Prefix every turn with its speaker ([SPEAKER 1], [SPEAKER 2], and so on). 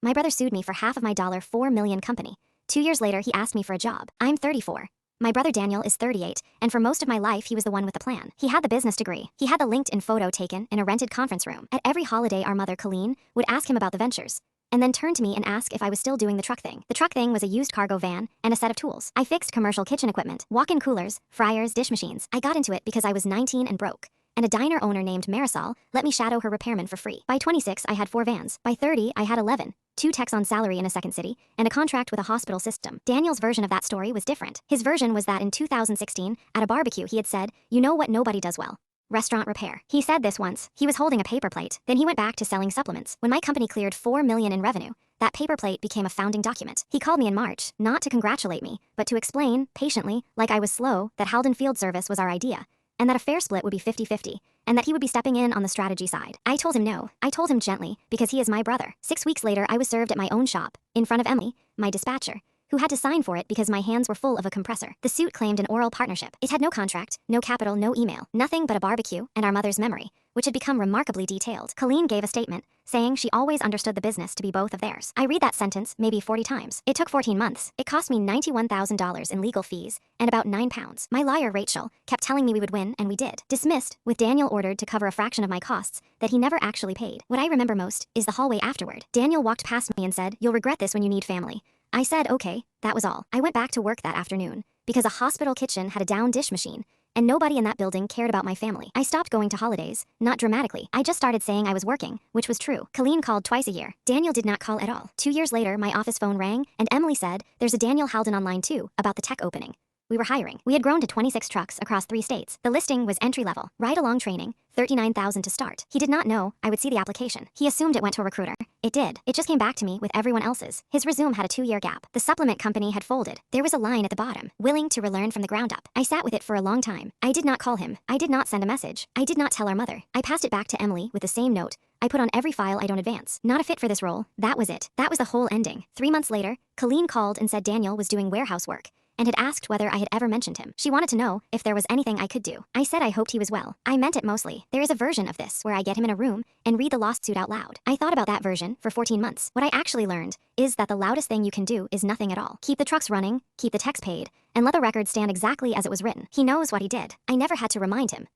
[SPEAKER 1] My brother sued me for half of my $4 million company. 2 years later, he asked me for a job. I'm 34. My brother Daniel is 38, and for most of my life, he was the one with the plan. He had the business degree. He had the LinkedIn photo taken in a rented conference room. At every holiday, our mother, Colleen, would ask him about the ventures, and then turn to me and ask if I was still doing the truck thing. The truck thing was a used cargo van and a set of tools. I fixed commercial kitchen equipment, walk-in coolers, fryers, dish machines. I got into it because I was 19 and broke, and a diner owner named Marisol let me shadow her repairman for free. By 26, I had 4 vans. By 30, I had 11. 2 techs on salary in a second city, and a contract with a hospital system. Daniel's version of that story was different. His version was that in 2016, at a barbecue, he had said, "You know what nobody does well? Restaurant repair." He said this once. He was holding a paper plate. Then he went back to selling supplements. When my company cleared $4 million in revenue, that paper plate became a founding document. He called me in March, not to congratulate me, but to explain, patiently, like I was slow, that Halden Field Service was our idea, and that a fair split would be 50-50, and that he would be stepping in on the strategy side. I told him no. I told him gently, because he is my brother. 6 weeks later, I was served at my own shop, in front of Emily, my dispatcher, who had to sign for it because my hands were full of a compressor. The suit claimed an oral partnership. It had no contract, no capital, no email, nothing but a barbecue and our mother's memory, which had become remarkably detailed. Colleen gave a statement, saying she always understood the business to be both of theirs. I read that sentence maybe 40 times. It took 14 months. It cost me $91,000 in legal fees and about £9. My lawyer, Rachel, kept telling me we would win, and we did. Dismissed, with Daniel ordered to cover a fraction of my costs that he never actually paid. What I remember most is the hallway afterward. Daniel walked past me and said, "You'll regret this when you need family." I said okay, that was all. I went back to work that afternoon because a hospital kitchen had a down dish machine, and nobody in that building cared about my family. I stopped going to holidays, not dramatically. I just started saying I was working, which was true. Colleen called twice a year. Daniel did not call at all. 2 years later, my office phone rang, and Emily said, "There's a Daniel Halden online too, about the tech opening." We were hiring. We had grown to 26 trucks across 3 states. The listing was entry-level, ride-along training, $39,000 to start. He did not know I would see the application. He assumed it went to a recruiter. It did. It just came back to me with everyone else's. His resume had a 2-year gap. The supplement company had folded. There was a line at the bottom, "Willing to relearn from the ground up." I sat with it for a long time. I did not call him. I did not send a message. I did not tell our mother. I passed it back to Emily with the same note I put on every file I don't advance. Not a fit for this role. That was it. That was the whole ending. 3 months later, Colleen called and said Daniel was doing warehouse work and had asked whether I had ever mentioned him. She wanted to know if there was anything I could do. I said I hoped he was well. I meant it mostly. There is a version of this where I get him in a room and read the lawsuit out loud. I thought about that version for 14 months. What I actually learned is that the loudest thing you can do is nothing at all. Keep the trucks running, keep the techs paid, and let the record stand exactly as it was written. He knows what he did. I never had to remind him.